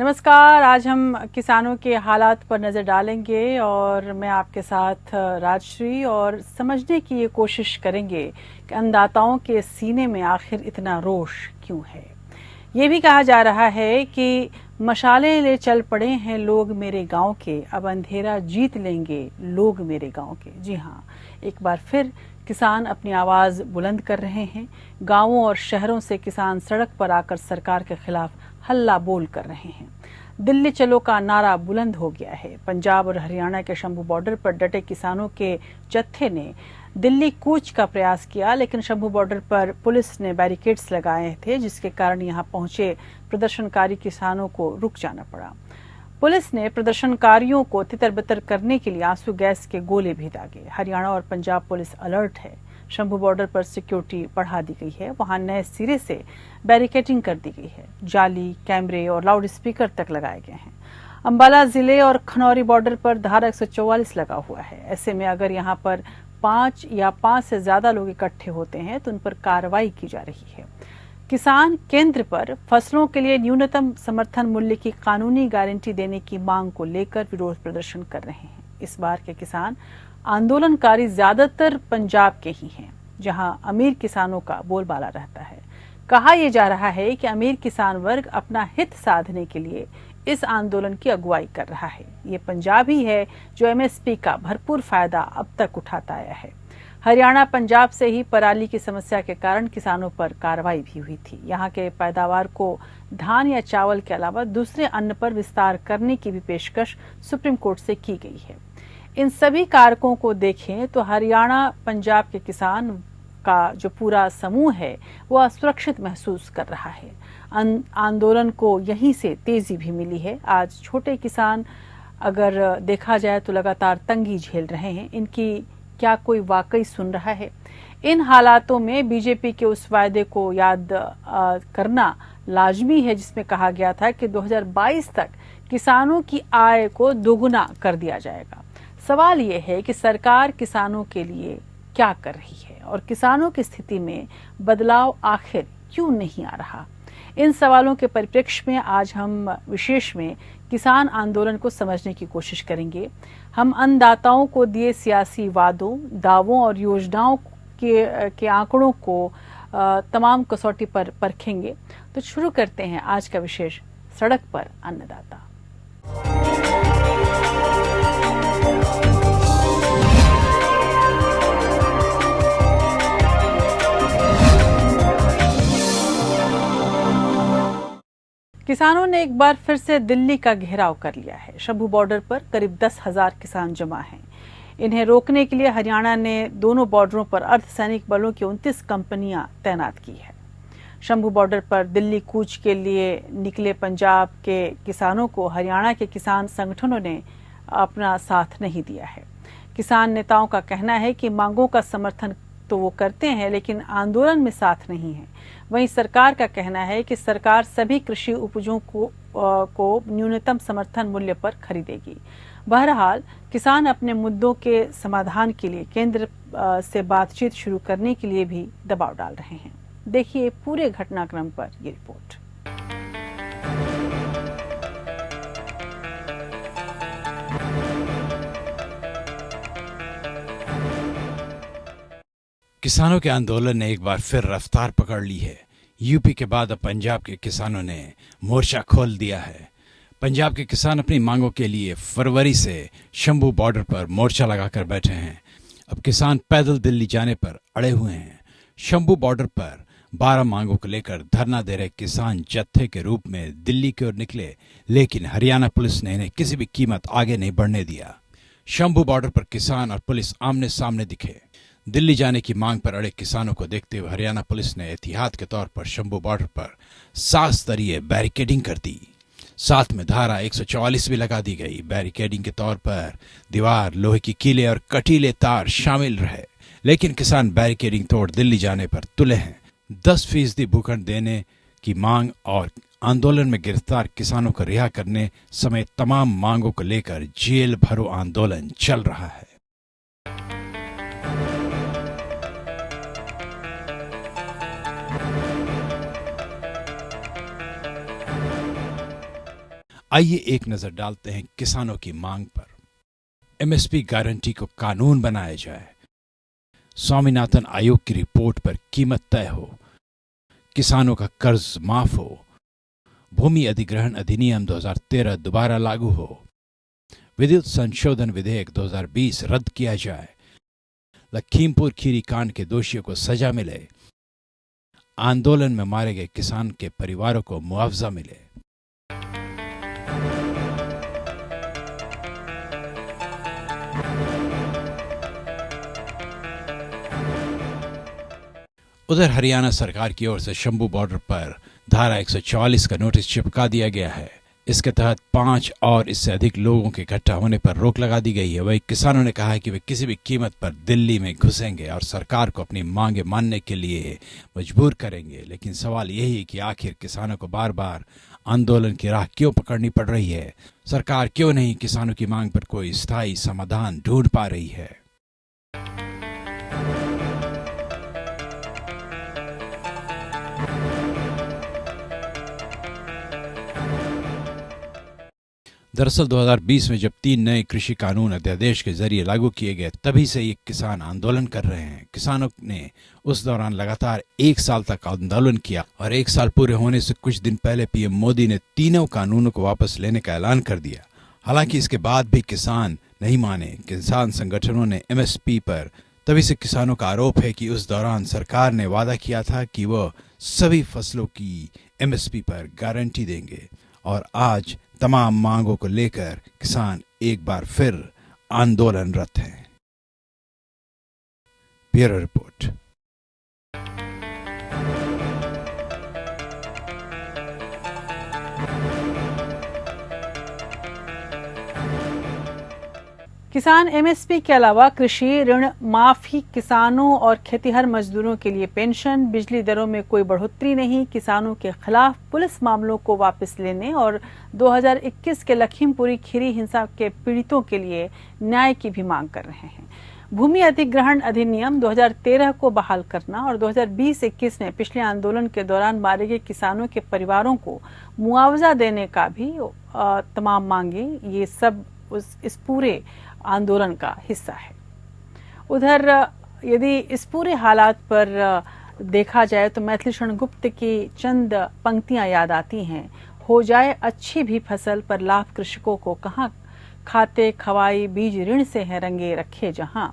नमस्कार। आज हम किसानों के हालात पर नज़र डालेंगे और मैं आपके साथ राजश्री, और समझने की ये कोशिश करेंगे कि अन्नदाताओं के सीने में आखिर इतना रोष क्यों है। ये भी कहा जा रहा है कि मशालें ले चल पड़े हैं लोग मेरे गांव के, अब अंधेरा जीत लेंगे लोग मेरे गांव के। जी हाँ, एक बार फिर किसान अपनी आवाज़ बुलंद कर रहे हैं। गांवों और शहरों से किसान सड़क पर आकर सरकार के खिलाफ हल्ला बोल कर रहे हैं। दिल्ली चलो का नारा बुलंद हो गया है। पंजाब और हरियाणा के शंभू बॉर्डर पर डटे किसानों के जत्थे ने दिल्ली कूच का प्रयास किया, लेकिन शंभू बॉर्डर पर पुलिस ने बैरिकेड्स लगाए थे, जिसके कारण यहां पहुंचे प्रदर्शनकारी किसानों को रुक जाना पड़ा। पुलिस ने प्रदर्शनकारियों को तितर-बितर करने के लिए आंसू गैस के गोले भी दागे। हरियाणा और पंजाब पुलिस अलर्ट है। शंभू बॉर्डर पर सिक्योरिटी बढ़ा दी गई है। वहां नए सिरे से बैरिकेडिंग कर दी गई है। जाली, कैमरे और लाउड स्पीकर तक लगाए गए हैं। अंबाला जिले और खनौरी बॉर्डर पर धारा 144 लगा हुआ है। ऐसे में अगर यहां पर 5 से ज्यादा लोग इकट्ठे होते हैं तो उन पर कार्रवाई की जा रही है। किसान केंद्र पर फसलों के लिए न्यूनतम समर्थन मूल्य की कानूनी गारंटी देने की मांग को लेकर विरोध प्रदर्शन कर रहे हैं। इस बार के किसान आंदोलनकारी ज्यादातर पंजाब के ही हैं, जहां अमीर किसानों का बोलबाला रहता है। कहा यह जा रहा है कि अमीर किसान वर्ग अपना हित साधने के लिए इस आंदोलन की अगुवाई कर रहा है। ये पंजाब ही है जो एमएसपी का भरपूर फायदा अब तक उठाता आया है। हरियाणा, पंजाब से ही पराली की समस्या के कारण किसानों पर कार्रवाई भी हुई थी। यहाँ के पैदावार को धान या चावल के अलावा दूसरे अन्न पर विस्तार करने की भी पेशकश सुप्रीम कोर्ट से की गई है। इन सभी कारकों को देखें तो हरियाणा, पंजाब के किसान का जो पूरा समूह है वो असुरक्षित महसूस कर रहा है। आंदोलन को यहीं से तेजी भी मिली है। आज छोटे किसान अगर देखा जाए तो लगातार तंगी झेल रहे हैं। इनकी क्या कोई वाकई सुन रहा है? इन हालातों में बीजेपी के उस वायदे को याद करना लाजमी है जिसमें कहा गया था कि 2022 तक किसानों की आय को दोगुना कर दिया जाएगा। सवाल ये है कि सरकार किसानों के लिए क्या कर रही है और किसानों की स्थिति में बदलाव आखिर क्यों नहीं आ रहा? इन सवालों के परिप्रेक्ष्य में आज हम विशेष में किसान आंदोलन को समझने की कोशिश करेंगे। हम अन्नदाताओं को दिए सियासी वादों, दावों और योजनाओं के आंकड़ों को तमाम कसौटी पर परखेंगे। तो शुरू करते हैं आज का विशेष सड़क पर अन्नदाता। किसानों ने एक बार फिर से दिल्ली का घेराव कर लिया है। शंभू बॉर्डर पर करीब 10,000 किसान जमा हैं। इन्हें रोकने के लिए हरियाणा ने दोनों बॉर्डरों पर अर्धसैनिक बलों की 29 कंपनियां तैनात की है। शंभू बॉर्डर पर दिल्ली कूच के लिए निकले पंजाब के किसानों को हरियाणा के किसान संगठनों ने अपना साथ नहीं दिया है। किसान नेताओं का कहना है कि मांगों का समर्थन तो वो करते हैं, लेकिन आंदोलन में साथ नहीं है। वहीं सरकार का कहना है कि सरकार सभी कृषि उपजों को न्यूनतम समर्थन मूल्य पर खरीदेगी। बहरहाल किसान अपने मुद्दों के समाधान के लिए केंद्र से बातचीत शुरू करने के लिए भी दबाव डाल रहे हैं। देखिए पूरे घटनाक्रम पर ये रिपोर्ट। किसानों के आंदोलन ने एक बार फिर रफ्तार पकड़ ली है। यूपी के बाद अब पंजाब के किसानों ने मोर्चा खोल दिया है। पंजाब के किसान अपनी मांगों के लिए फरवरी से शंभू बॉर्डर पर मोर्चा लगाकर बैठे हैं। अब किसान पैदल दिल्ली जाने पर अड़े हुए हैं। शंभू बॉर्डर पर 12 मांगों को लेकर धरना दे रहे किसान जत्थे के रूप में दिल्ली की ओर निकले, लेकिन हरियाणा पुलिस ने इन्हें किसी भी कीमत आगे नहीं बढ़ने दिया। शंभू बॉर्डर पर किसान और पुलिस आमने सामने दिखे। दिल्ली जाने की मांग पर अड़े किसानों को देखते हुए हरियाणा पुलिस ने एहतियात के तौर पर शंभू बॉर्डर पर 7 स्तरीय बैरिकेडिंग कर दी। साथ में धारा 144 भी लगा दी गई। बैरिकेडिंग के तौर पर दीवार, लोहे की कीलें और कटीले तार शामिल रहे, लेकिन किसान बैरिकेडिंग तोड़ दिल्ली जाने पर तुले हैं। 10% भूखंड देने की मांग और आंदोलन में गिरफ्तार किसानों को रिहा करने समेत तमाम मांगों को लेकर जेल भरो आंदोलन चल रहा है। आइए एक नजर डालते हैं किसानों की मांग पर। एमएसपी गारंटी को कानून बनाया जाए, स्वामीनाथन आयोग की रिपोर्ट पर कीमत तय हो, किसानों का कर्ज माफ हो, भूमि अधिग्रहण अधिनियम 2013 दोबारा लागू हो, विद्युत संशोधन विधेयक 2020 रद्द किया जाए, लखीमपुर खीरी कांड के दोषियों को सजा मिले, आंदोलन में मारे गए किसान के परिवारों को मुआवजा मिले। उधर हरियाणा सरकार की ओर से शंभू बॉर्डर पर धारा 144 का नोटिस चिपका दिया गया है। इसके तहत 5 और इससे अधिक लोगों के इकट्ठा होने पर रोक लगा दी गई है। वही किसानों ने कहा है कि वे किसी भी कीमत पर दिल्ली में घुसेंगे और सरकार को अपनी मांगे मानने के लिए मजबूर करेंगे। लेकिन सवाल यही है कि आखिर किसानों को बार बार आंदोलन की राह क्यों पकड़नी पड़ रही है? सरकार क्यों नहीं किसानों की मांग पर कोई स्थायी समाधान ढूंढ पा रही है? दरअसल 2020 में जब 3 नए कृषि कानून अध्यादेश के जरिए लागू किए गए, तभी से ये किसान आंदोलन कर रहे हैं। किसानों ने उस दौरान लगातार 1 साल तक आंदोलन किया और 1 साल पूरे होने से कुछ दिन पहले पीएम मोदी ने तीनों कानूनों को वापस लेने का ऐलान कर दिया। हालांकि इसके बाद भी किसान नहीं माने। किसान संगठनों ने एमएसपी पर तभी से किसानों का आरोप है कि उस दौरान सरकार ने वादा किया था कि वह सभी फसलों की एमएसपी पर गारंटी देंगे और आज तमाम मांगों को लेकर किसान एक बार फिर आंदोलनरत हैं। Bureau report. किसान एमएसपी के अलावा कृषि ऋण माफी, किसानों और खेतीहर मजदूरों के लिए पेंशन, बिजली दरों में कोई बढ़ोतरी नहीं, किसानों के खिलाफ पुलिस मामलों को वापस लेने और 2021 के लखीमपुरी खीरी हिंसा के पीड़ितों के लिए न्याय की भी मांग कर रहे हैं। भूमि अधिग्रहण अधिनियम 2013 को बहाल करना और 2020-21 में पिछले आंदोलन के दौरान मारे गए किसानों के परिवारों को मुआवजा देने का भी तमाम मांगे, ये सब इस पूरे आंदोलन का हिस्सा है। उधर यदि इस पूरे हालात पर देखा जाए तो मैथिली शरण गुप्त की चंद पंक्तियां याद आती हैं। हो जाए अच्छी भी फसल पर लाभ कृषकों को कहाँ, खाते खवाई बीज ऋण से है रंगे रखे जहां,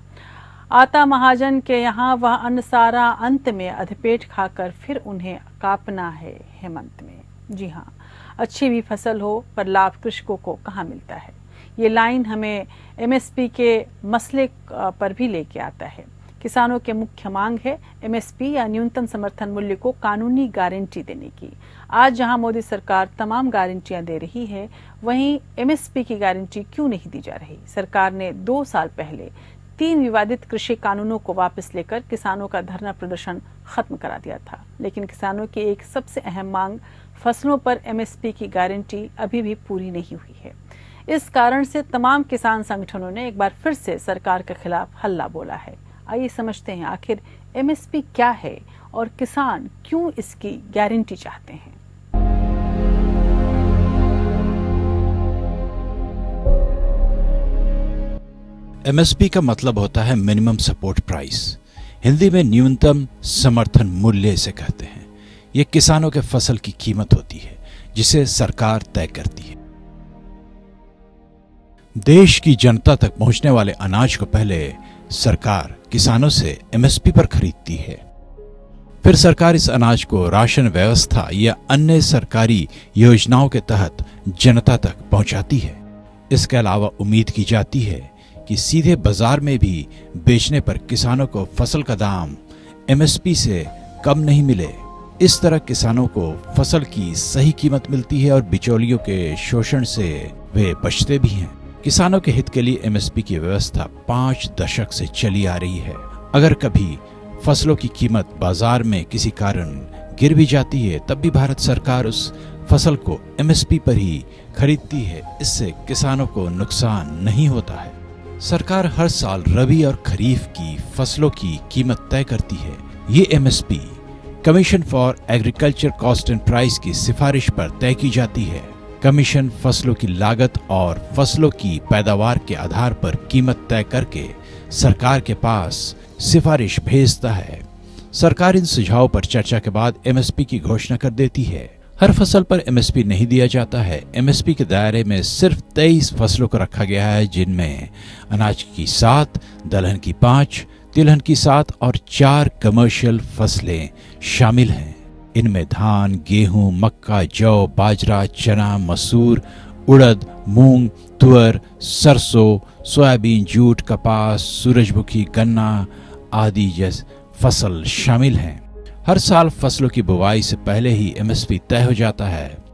आता महाजन के यहाँ वह अन्न सारा अंत में अधपेट खाकर फिर उन्हें कापना है हेमंत में। जी हाँ, अच्छी भी फसल हो पर लाभ कृषकों को कहाँ मिलता है। ये लाइन हमें एमएसपी के मसले पर भी लेके आता है। किसानों के मुख्य मांग है एमएसपी या न्यूनतम समर्थन मूल्य को कानूनी गारंटी देने की। आज जहां मोदी सरकार तमाम गारंटियां दे रही है, वहीं एमएसपी की गारंटी क्यों नहीं दी जा रही? सरकार ने 2 साल पहले 3 विवादित कृषि कानूनों को वापस लेकर किसानों का धरना प्रदर्शन खत्म करा दिया था, लेकिन किसानों की एक सबसे अहम मांग फसलों पर एमएसपी की गारंटी अभी भी पूरी नहीं हुई है। इस कारण से तमाम किसान संगठनों ने एक बार फिर से सरकार के खिलाफ हल्ला बोला है। आइए समझते हैं आखिर एमएसपी क्या है और किसान क्यों इसकी गारंटी चाहते हैं। एमएसपी का मतलब होता है मिनिमम सपोर्ट प्राइस। हिंदी में न्यूनतम समर्थन मूल्य इसे कहते हैं। यह किसानों के फसल की कीमत होती है जिसे सरकार तय करती है। देश की जनता तक पहुंचने वाले अनाज को पहले सरकार किसानों से एमएसपी पर खरीदती है, फिर सरकार इस अनाज को राशन व्यवस्था या अन्य सरकारी योजनाओं के तहत जनता तक पहुंचाती है। इसके अलावा उम्मीद की जाती है कि सीधे बाजार में भी बेचने पर किसानों को फसल का दाम एमएसपी से कम नहीं मिले। इस तरह किसानों को फसल की सही कीमत मिलती है और बिचौलियों के शोषण से वे बचते भी हैं। किसानों के हित के लिए एमएसपी की व्यवस्था 5 दशक से चली आ रही है। अगर कभी फसलों की कीमत बाजार में किसी कारण गिर भी जाती है, तब भी भारत सरकार उस फसल को एमएसपी पर ही खरीदती है। इससे किसानों को नुकसान नहीं होता है। सरकार हर साल रबी और खरीफ की फसलों की कीमत तय करती है। ये MSP commission for agriculture cost and price की सिफारिश पर तय की जाती है। कमीशन फसलों की लागत और फसलों की पैदावार के आधार पर कीमत तय करके सरकार के पास सिफारिश भेजता है। सरकार इन सुझावों पर चर्चा के बाद एमएसपी की घोषणा कर देती है। हर फसल पर एमएसपी नहीं दिया जाता है। एमएसपी के दायरे में सिर्फ 23 फसलों को रखा गया है, जिनमें अनाज की 7, दलहन की 5, तिलहन की 7 और 4 कमर्शियल फसलें शामिल हैं। इनमें धान, गेहूं, मक्का, जौ, बाजरा, चना, मसूर, उड़द, मूंग, तुअर, सरसों, सोयाबीन, जूट, कपास, सूरजमुखी, गन्ना आदि जैसे फसल शामिल हैं। हर साल फसलों की बुवाई से पहले ही एमएसपी तय हो जाता है।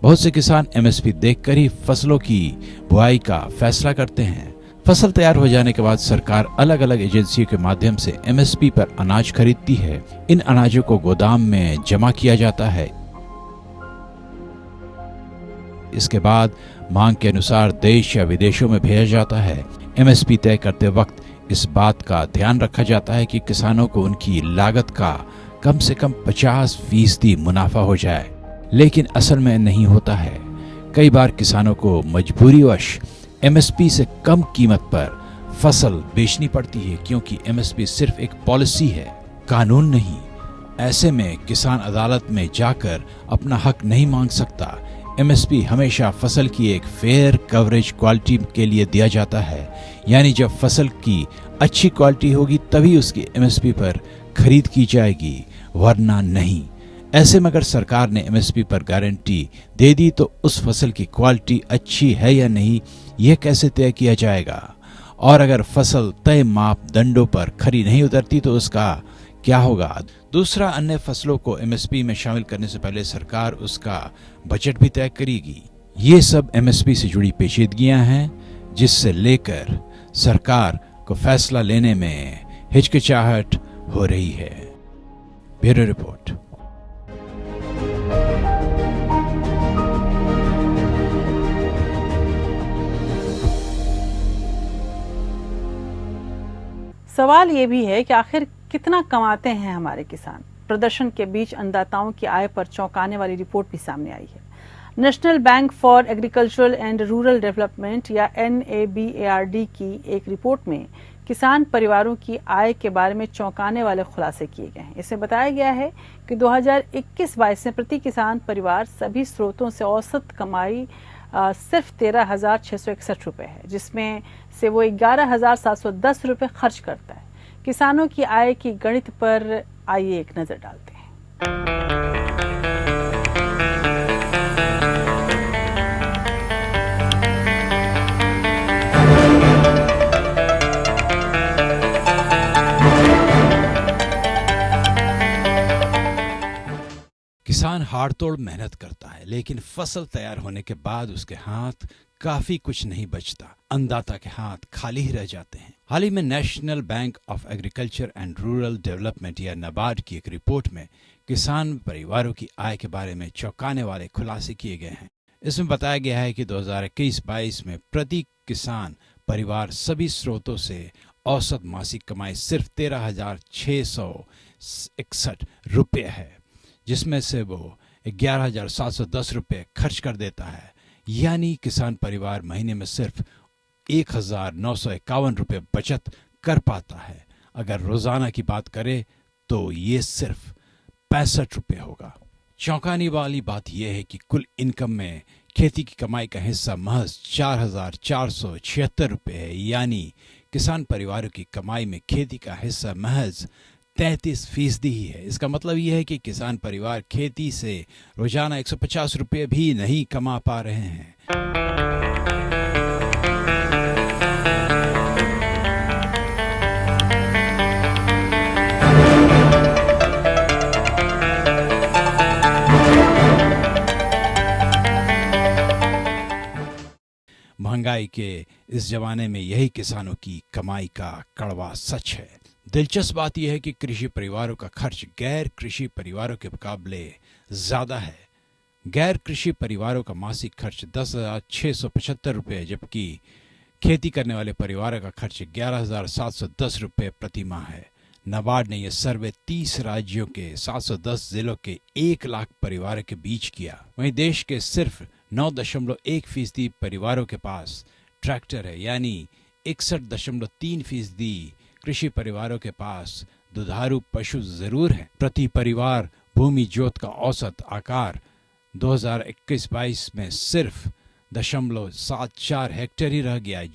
बहुत से किसान एमएसपी देखकर ही फसलों की बुआई का फैसला करते हैं। फसल तैयार हो जाने के बाद सरकार अलग अलग एजेंसियों के माध्यम से एमएसपी पर अनाज खरीदती है। इन अनाजों को गोदाम में जमा किया जाता है। इसके बाद मांग के अनुसार देश या विदेशों में भेजा जाता है। एमएसपी तय करते वक्त इस बात का ध्यान रखा जाता है कि किसानों को उनकी लागत का कम से कम 50% मुनाफा हो जाए, लेकिन असल में नहीं होता है। कई बार किसानों को मजबूरीवश एमएसपी से कम कीमत पर फसल बेचनी पड़ती है, क्योंकि एमएसपी सिर्फ एक पॉलिसी है, कानून नहीं। ऐसे में किसान अदालत में जाकर अपना हक नहीं मांग सकता। एमएसपी हमेशा फसल की एक फेयर कवरेज क्वालिटी के लिए दिया जाता है, यानी जब फसल की अच्छी क्वालिटी होगी तभी उसकी एमएसपी पर खरीद की जाएगी, वरना नहीं। ऐसे में अगर सरकार ने एमएसपी पर गारंटी दे दी तो उस फसल की क्वालिटी अच्छी है या नहीं, यह कैसे तय किया जाएगा? और अगर फसल तय मापदंडों पर खरी नहीं उतरती तो उसका क्या होगा? दूसरा, अन्य फसलों को एमएसपी में शामिल करने से पहले सरकार उसका बजट भी तय करेगी। ये सब एमएसपी से जुड़ी पेचीदगियां हैं, जिससे लेकर सरकार को फैसला लेने में हिचकिचाहट हो रही है। Bureau report. सवाल ये भी है कि आखिर कितना कमाते हैं हमारे किसान। प्रदर्शन के बीच अन्नदाताओं की आय पर चौंकाने वाली रिपोर्ट भी सामने आई है। National bank for agricultural and rural development या NABARD की एक रिपोर्ट में किसान परिवारों की आय के बारे में चौंकाने वाले खुलासे किए गए हैं। इसमें बताया गया है कि 2021-22 में प्रति किसान परिवार सभी स्रोतों से औसत कमाई सिर्फ 13,661 रुपये है, जिसमें से वो 11,710 रुपये खर्च करता है। किसानों की आय की गणित पर आइए एक नजर डालते हैं। किसान हाड़तोड़ मेहनत करता है, लेकिन फसल तैयार होने के बाद उसके हाथ काफी कुछ नहीं बचता। अन्नदाता के हाथ खाली ही रह जाते हैं। हाल ही में national bank of agriculture and rural development या नाबार्ड की एक रिपोर्ट में किसान परिवारों की आय के बारे में चौंकाने वाले खुलासे किए गए हैं। इसमें बताया गया है कि 2021-22 में प्रति किसान परिवार सभी स्रोतों से औसत मासिक कमाई सिर्फ 13,661 रुपये है, जिसमें से वो 11,710 रुपये खर्च कर देता है। यानी किसान परिवार महीने में सिर्फ 1,951 रुपये बचत कर पाता है। अगर रोजाना की बात करें तो ये सिर्फ 65 रुपये होगा। चौंकाने वाली बात यह है कि कुल इनकम में खेती की कमाई का हिस्सा महज 4,476 रुपये है। यानी किसान परिवारों की कमाई में खेती का हिस्सा महज 33% ही है। इसका मतलब यह है कि किसान परिवार खेती से रोजाना 150 रुपये भी नहीं कमा पा रहे हैं। महंगाई के इस जमाने में यही किसानों की कमाई का कड़वा सच है। दिलचस्प बात यह है कि कृषि परिवारों का खर्च गैर कृषि परिवारों के मुकाबले ज्यादा है। गैर कृषि परिवारों का मासिक खर्च 10,675 रुपये, जबकि खेती करने वाले परिवारों का खर्च 11,710 रुपये प्रति माह है। नाबार्ड ने यह सर्वे 30 राज्यों के 710 जिलों के 1 लाख परिवारों के बीच किया। वहीं देश के सिर्फ 9.1% परिवारों के पास ट्रैक्टर है, यानी 61.3% कृषि परिवारों के पास दुधारू पशु जरूर है। प्रति परिवार भूमि जोत का औसत आकार 2021-22 में सिर्फ 0.74 हेक्टेयर ही रह गया है।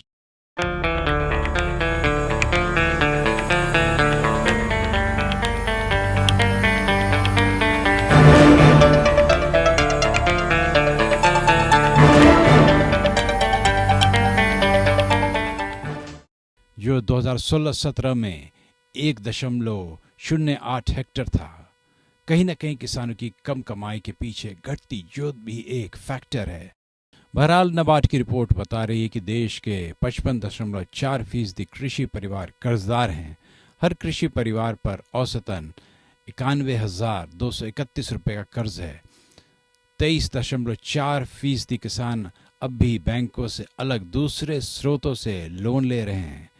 जो 2016-17 में 1.08 हेक्टेयर था। कहीं न कहीं किसानों की कम कमाई के पीछे घटती जोत भी एक फैक्टर है। बहरहाल नाबार्ड की रिपोर्ट बता रही है कि देश के 55.4% कृषि परिवार कर्जदार हैं। हर कृषि परिवार पर औसतन 91,231 रुपये का कर्ज है। 23.4% किसान अब भी बैंकों से अलग दूसरे स्रोतों से लोन ले रहे हैं।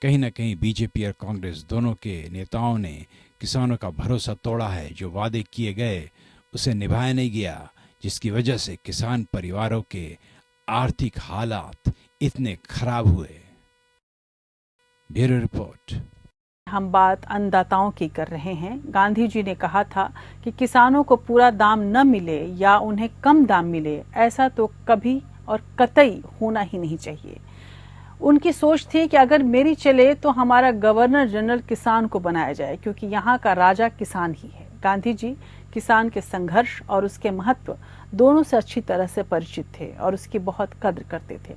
कहीं न कहीं बीजेपी और कांग्रेस दोनों के नेताओं ने किसानों का भरोसा तोड़ा है। जो वादे किए गए उसे निभाया नहीं गया, जिसकी वजह से किसान परिवारों के आर्थिक हालात इतने खराब हुए। Bureau report. हम बात अन्नदाताओं की कर रहे हैं। गांधी जी ने कहा था कि किसानों को पूरा दाम न मिले या उन्हें कम दाम मिले, ऐसा तो कभी और कतई होना ही नहीं चाहिए। उनकी सोच थी कि अगर मेरी चले तो हमारा गवर्नर जनरल किसान को बनाया जाए, क्योंकि यहाँ का राजा किसान ही है। गांधी जी किसान के संघर्ष और उसके महत्व दोनों से अच्छी तरह से परिचित थे और उसकी बहुत कद्र करते थे।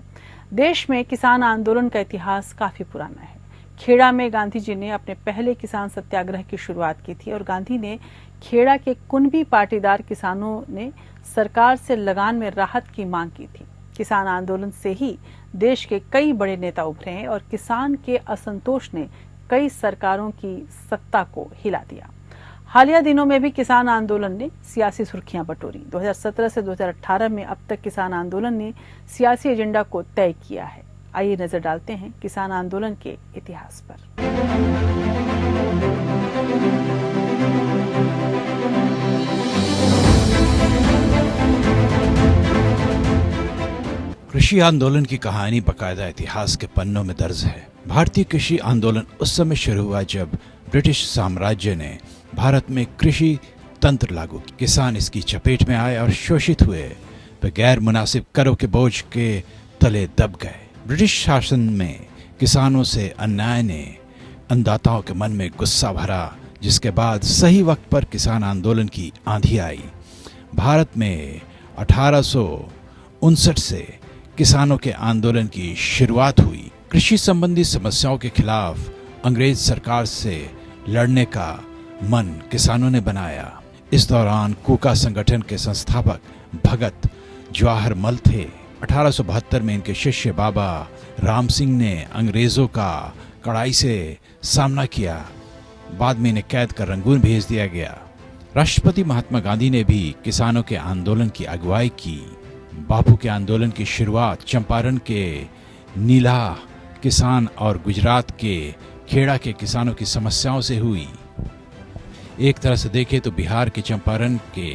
देश में किसान आंदोलन का इतिहास काफी पुराना है। खेड़ा में गांधी जी ने अपने पहले किसान सत्याग्रह की शुरुआत की थी और गांधी ने खेड़ा के कुनबी पाटीदार किसानों ने सरकार से लगान में राहत की मांग की थी। किसान आंदोलन से ही देश के कई बड़े नेता उभरे हैं और किसान के असंतोष ने कई सरकारों की सत्ता को हिला दिया। हालिया दिनों में भी किसान आंदोलन ने सियासी सुर्खियां बटोरी। 2017 से 2018 में अब तक किसान आंदोलन ने सियासी एजेंडा को तय किया है। आइए नजर डालते हैं किसान आंदोलन के इतिहास पर। कृषि आंदोलन की कहानी बकायदा इतिहास के पन्नों में दर्ज है। भारतीय कृषि आंदोलन उस समय शुरू हुआ जब ब्रिटिश साम्राज्य ने भारत में कृषि तंत्र लागू किया। किसान इसकी चपेट में आए और शोषित हुए। वे गैर मुनासिब करों के बोझ के तले दब गए। ब्रिटिश शासन में किसानों से अन्याय ने अन्नदाताओं के मन में गुस्सा भरा, जिसके बाद सही वक्त पर किसान आंदोलन की आंधी आई। भारत में 1859 से किसानों के आंदोलन की शुरुआत हुई। कृषि संबंधी समस्याओं के खिलाफ अंग्रेज सरकार से लड़ने का मन किसानों ने बनाया। इस दौरान कूका संगठन के संस्थापक भगत जवाहर मल थे। 1872 में इनके शिष्य बाबा राम सिंह ने अंग्रेजों का कड़ाई से सामना किया। बाद में इन्हें कैद कर रंगून भेज दिया गया। राष्ट्रपति महात्मा गांधी ने भी किसानों के आंदोलन की अगुवाई की। बापू के आंदोलन की शुरुआत चंपारण के नीला किसान और गुजरात के खेड़ा के किसानों की समस्याओं से हुई। एक तरह से देखें तो बिहार के चंपारण के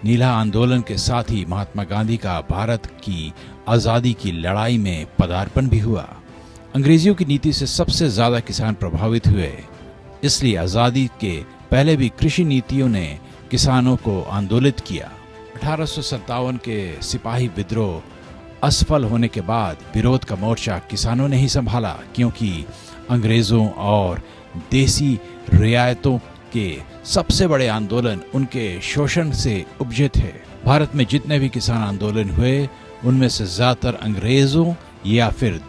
नीला आंदोलन के साथ ही महात्मा गांधी का भारत की आज़ादी की लड़ाई में पदार्पण भी हुआ। अंग्रेजियों की नीति से सबसे ज्यादा किसान प्रभावित हुए, इसलिए आज़ादी के पहले भी कृषि नीतियों ने किसानों को आंदोलित किया। 1857 के सिपाही विद्रोह असफल होने के बाद विरोध का मोर्चा किसानों ने ही संभाला, क्योंकि अंग्रेजों और देसी रियायतों के सबसे बड़े आंदोलन उनके शोषण से उपजे थे। भारत में जितने भी किसान आंदोलन हुए उनमें से ज्यादातर अंग्रेजों या फिर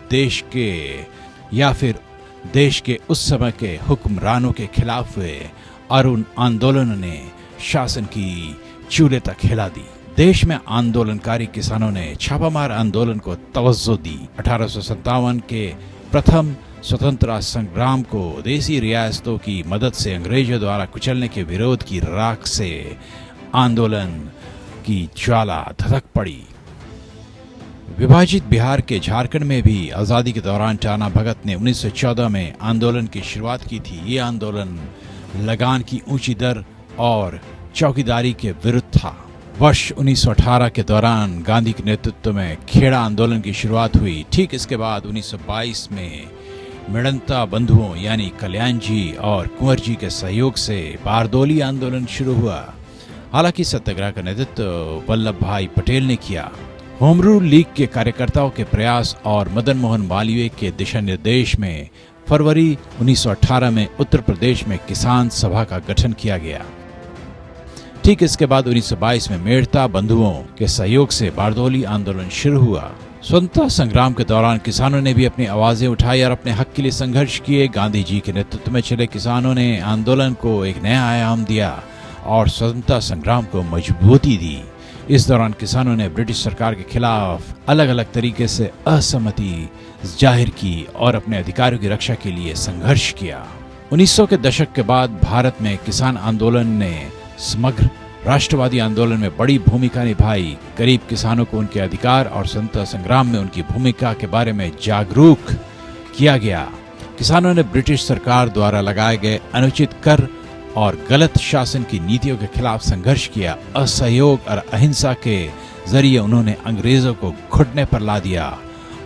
देश के उस समय के हुक्मरानों के खिलाफ हुए और उन आंदोलनों ने शासन की चूल्हे तक हिला दी। देश में आंदोलनकारी किसानों ने छापामार आंदोलन को तवज्जो दी। 1857 के प्रथम स्वतंत्रता संग्राम को देसी रियासतों की मदद से अंग्रेजों द्वारा कुचलने के विरोध की राख से आंदोलन की ज्वाला धधक पड़ी। विभाजित बिहार के झारखंड में भी आजादी के दौरान टाना भगत ने 1914 में आंदोलन की शुरुआत की थी। ये आंदोलन लगान की ऊंची दर और चौकीदारी के विरुद्ध था। वर्ष 1918 के दौरान गांधी के नेतृत्व में खेड़ा आंदोलन की शुरुआत हुई। ठीक इसके बाद 1922 में मेड़ंता बंधुओं यानी कल्याण जी और कुंवर जी के सहयोग से बारदोली आंदोलन शुरू हुआ। हालांकि सत्याग्रह का नेतृत्व वल्लभ भाई पटेल ने किया। होम रूल लीग के कार्यकर्ताओं के प्रयास और मदन मोहन मालवीय के दिशा निर्देश में फरवरी 1918 में उत्तर प्रदेश में किसान सभा का गठन किया गया। ठीक इसके बाद 1922 में मेड़ता बंधुओं के सहयोग से बारदोली आंदोलन शुरू हुआ। स्वतंत्रता संग्राम के दौरान किसानों ने भी अपनी आवाजें उठाई और अपने हक के लिए संघर्ष किए। गांधी जी के नेतृत्व में चले किसानों ने आंदोलन को एक नया आयाम दिया और स्वतंत्रता संग्राम को मजबूती दी। इस दौरान किसानों ने ब्रिटिश सरकार के खिलाफ अलग अलग तरीके से असहमति जाहिर की और अपने अधिकारों की रक्षा के लिए संघर्ष किया। 1900 के दशक के बाद भारत में किसान आंदोलन ने समग्र राष्ट्रवादी आंदोलन में बड़ी भूमिका निभाई। गरीब किसानों को उनके अधिकार और स्वतंत्रता संग्राम में उनकी भूमिका के बारे में जागरूक किया गया। किसानों ने ब्रिटिश सरकार द्वारा लगाए गए अनुचित कर और गलत शासन की नीतियों के खिलाफ संघर्ष किया। असहयोग और अहिंसा के जरिए उन्होंने अंग्रेजों को घुटने पर ला दिया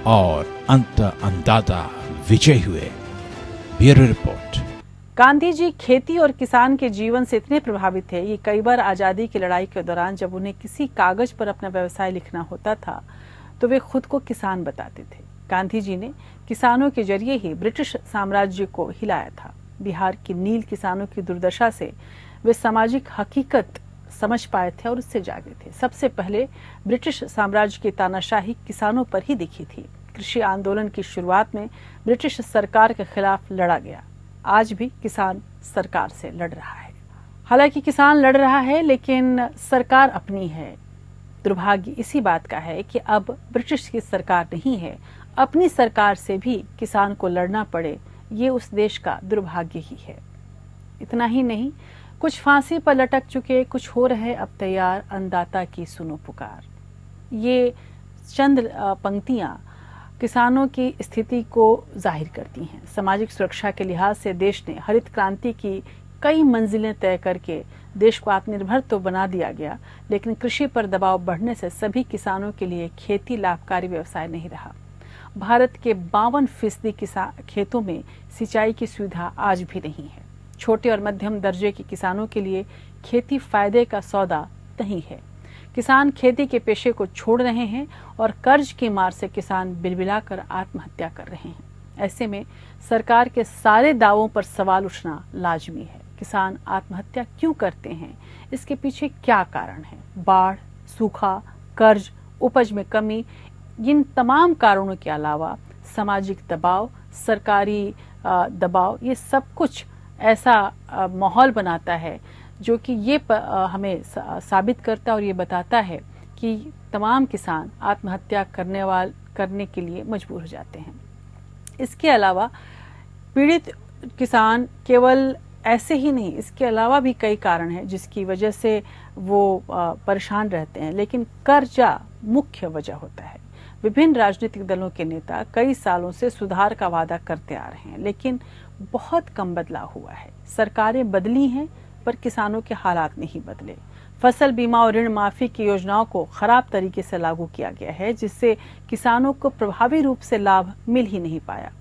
और अंततः विजयी हुए। Bureau report. गांधी जी खेती और किसान के जीवन से इतने प्रभावित थे कि कई बार आजादी की लड़ाई के दौरान जब उन्हें किसी कागज पर अपना व्यवसाय लिखना होता था तो वे खुद को किसान बताते थे। गांधी जी ने किसानों के जरिए ही ब्रिटिश साम्राज्य को हिलाया था। बिहार की नील किसानों की दुर्दशा से वे सामाजिक हकीकत समझ पाए थे और उससे जागे थे। सबसे पहले ब्रिटिश साम्राज्य की तानाशाही किसानों पर ही दिखी थी। कृषि आंदोलन की शुरुआत में ब्रिटिश सरकार के खिलाफ लड़ा गया। आज भी किसान सरकार से लड़ रहा है। हालांकि किसान लड़ रहा है लेकिन सरकार अपनी है। दुर्भाग्य इसी बात का है कि अब ब्रिटिश की सरकार नहीं है, अपनी सरकार से भी किसान को लड़ना पड़े, ये उस देश का दुर्भाग्य ही है। इतना ही नहीं, कुछ फांसी पर लटक चुके, कुछ हो रहे अब तैयार, अन्नदाता की सुनो पुकार। ये चंद पंक्तियां किसानों की स्थिति को जाहिर करती हैं। सामाजिक सुरक्षा के लिहाज से देश ने हरित क्रांति की कई मंजिलें तय करके देश को आत्मनिर्भर तो बना दिया गया, लेकिन कृषि पर दबाव बढ़ने से सभी किसानों के लिए खेती लाभकारी व्यवसाय नहीं रहा। भारत के 52% खेतों में सिंचाई की सुविधा आज भी नहीं है। छोटे और मध्यम दर्जे के किसानों के लिए खेती फायदे का सौदा नहीं है। किसान खेती के पेशे को छोड़ रहे हैं और कर्ज की मार से किसान बिलबिलाकर आत्महत्या कर रहे हैं। ऐसे में सरकार के सारे दावों पर सवाल उठना लाजमी है। किसान आत्महत्या क्यों करते हैं? इसके पीछे क्या कारण है? बाढ़, सूखा, कर्ज, उपज में कमी, इन तमाम कारणों के अलावा सामाजिक दबाव, सरकारी दबाव, ये सब कुछ ऐसा माहौल बनाता है जो कि ये हमें साबित करता और ये बताता है कि तमाम किसान आत्महत्या करने के लिए मजबूर हो जाते हैं। इसके अलावा पीड़ित किसान केवल ऐसे ही नहीं, इसके अलावा भी कई कारण हैं जिसकी वजह से वो परेशान रहते हैं, लेकिन कर्जा मुख्य वजह होता है। विभिन्न राजनीतिक दलों के नेता कई सालों से सुधार का वादा करते आ रहे हैं, लेकिन बहुत कम बदलाव हुआ है। सरकारें बदली हैं पर किसानों के हालात नहीं बदले। फसल बीमा और ऋण माफी की योजनाओं को खराब तरीके से लागू किया गया है, जिससे किसानों को प्रभावी रूप से लाभ मिल ही नहीं पाया।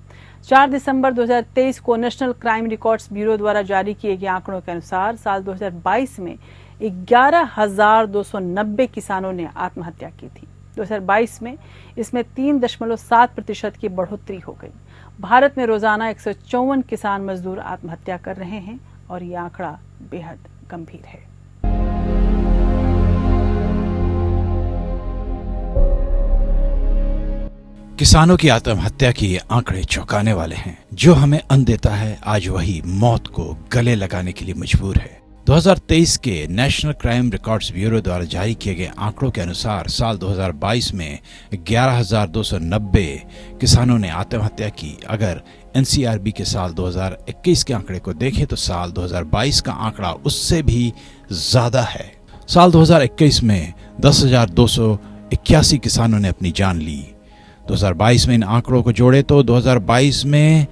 4 दिसंबर 2023 को नेशनल क्राइम रिकॉर्ड्स ब्यूरो द्वारा जारी किए गए आंकड़ों के अनुसार साल 2022 में 11,290 किसानों ने आत्महत्या की थी। 2022 में इसमें 3.7% की बढ़ोतरी हो गई। भारत में रोजाना 154 किसान मजदूर आत्महत्या कर रहे हैं और ये आंकड़ा बेहद गंभीर है। किसानों की आत्महत्या के ये आंकड़े चौंकाने वाले हैं। जो हमें अन्न देता है आज वही मौत को गले लगाने के लिए मजबूर है। 2023 के नेशनल क्राइम रिकॉर्ड्स ब्यूरो द्वारा जारी किए गए आंकड़ों के अनुसार साल 2022 में 11,290 किसानों ने आत्महत्या की। अगर एनसीआरबी के साल 2021 के आंकड़े को देखें तो साल 2022 का आंकड़ा उससे भी ज्यादा है। साल 2021 में 10,281 किसानों ने अपनी जान ली। 2022 में इन आंकड़ों को जोड़े तो 2022 में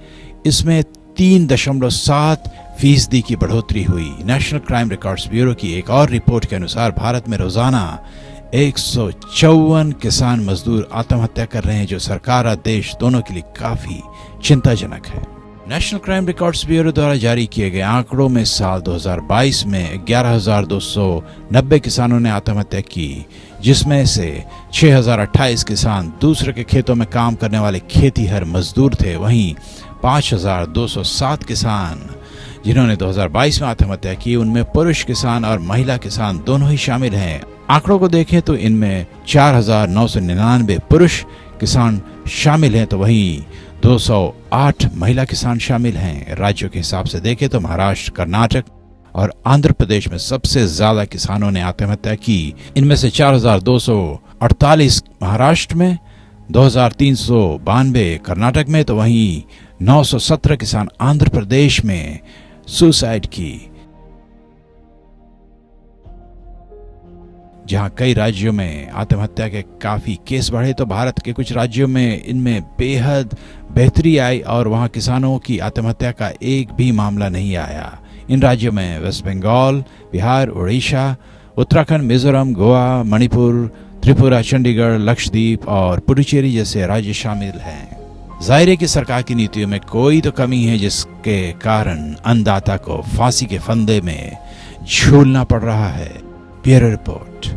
इसमें 3.7% की बढ़ोतरी हुई। नेशनल क्राइम रिकॉर्ड्स ब्यूरो की एक और रिपोर्ट के अनुसार भारत में रोजाना 154 किसान मजदूर आत्महत्या कर रहे हैं, जो सरकार और देश दोनों के लिए काफी चिंताजनक है। नेशनल क्राइम रिकॉर्ड्स ब्यूरो द्वारा जारी किए गए आंकड़ों में साल 2022 में 11,290 किसानों ने आत्महत्या की, जिसमें से 6,028 किसान दूसरे के खेतों में काम करने वाले खेतीहर मजदूर थे। वहीं 5,207 किसान जिन्होंने 2022 में आत्महत्या की, उनमें पुरुष किसान और महिला किसान दोनों ही शामिल हैं। आंकड़ों को देखें तो इनमें 4,999 पुरुष किसान शामिल हैं, तो वहीं 208 महिला किसान शामिल हैं। राज्यों के हिसाब से देखें तो महाराष्ट्र, कर्नाटक और आंध्र प्रदेश में सबसे ज्यादा किसानों ने आत्महत्या की। इनमें से 4,248 महाराष्ट्र में, 2,392 कर्नाटक में, तो वहीं 917 किसान आंध्र प्रदेश में सुसाइड की। जहां कई राज्यों में आत्महत्या के काफी केस बढ़े, तो भारत के कुछ राज्यों में इनमें बेहद बेहतरी आई और वहां किसानों की आत्महत्या का एक भी मामला नहीं आया। इन राज्यों में वेस्ट बंगाल, बिहार, उड़ीसा, उत्तराखंड, मिजोरम, गोवा, मणिपुर, त्रिपुरा, चंडीगढ़, लक्षद्वीप और पुडुचेरी जैसे राज्य शामिल हैं। जाहिर है कि सरकार की नीतियों में कोई तो कमी है, जिसके कारण अन्नदाता को फांसी के फंदे में झूलना पड़ रहा है। Bureau report.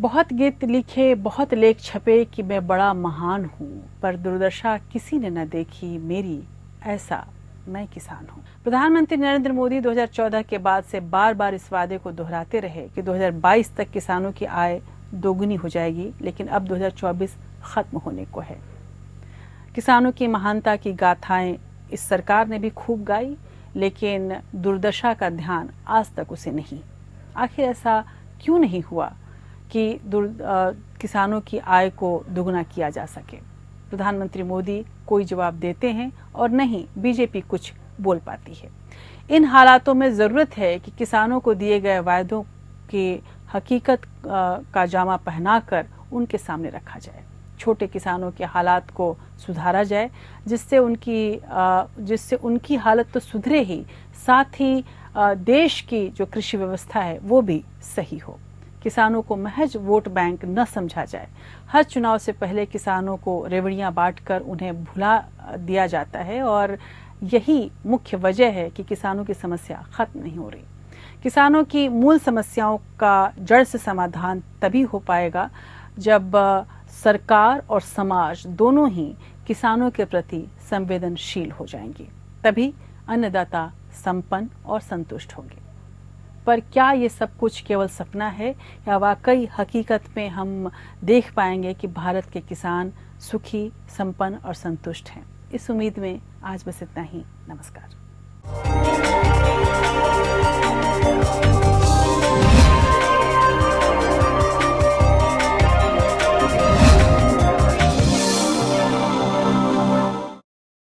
बहुत गीत लिखे, बहुत लेख छपे कि मैं बड़ा महान हूँ, पर दुर्दशा किसी ने न देखी मेरी, ऐसा मैं किसान हूँ। प्रधानमंत्री नरेंद्र मोदी 2014 के बाद से बार बार इस वादे को दोहराते रहे कि 2022 तक किसानों की आय दोगुनी हो जाएगी, लेकिन अब 2024 खत्म होने को है। किसानों की महानता की गाथाएं इस सरकार ने भी खूब गाई, लेकिन दुर्दशा का ध्यान आज तक उसे नहीं। आखिर ऐसा क्यों नहीं हुआ कि किसानों की आय को दोगुना किया जा सके? प्रधानमंत्री मोदी कोई जवाब देते हैं और नहीं बीजेपी कुछ बोल पाती है। इन हालातों में ज़रूरत है कि किसानों को दिए गए वायदों की हकीकत का जामा पहनाकर उनके सामने रखा जाए। छोटे किसानों के हालात को सुधारा जाए, जिससे उनकी हालत तो सुधरे ही, साथ ही देश की जो कृषि व्यवस्था है वो भी सही हो। किसानों को महज वोट बैंक न समझा जाए। हर चुनाव से पहले किसानों को रेवड़ियां बांटकर उन्हें भुला दिया जाता है और यही मुख्य वजह है कि किसानों की समस्या खत्म नहीं हो रही। किसानों की मूल समस्याओं का जड़ से समाधान तभी हो पाएगा जब सरकार और समाज दोनों ही किसानों के प्रति संवेदनशील हो जाएंगे। तभी अन्नदाता संपन्न और संतुष्ट होंगे। पर क्या ये सब कुछ केवल सपना है या वाकई हकीकत में हम देख पाएंगे कि भारत के किसान सुखी, संपन्न और संतुष्ट हैं? इस उम्मीद में आज बस इतना ही। नमस्कार।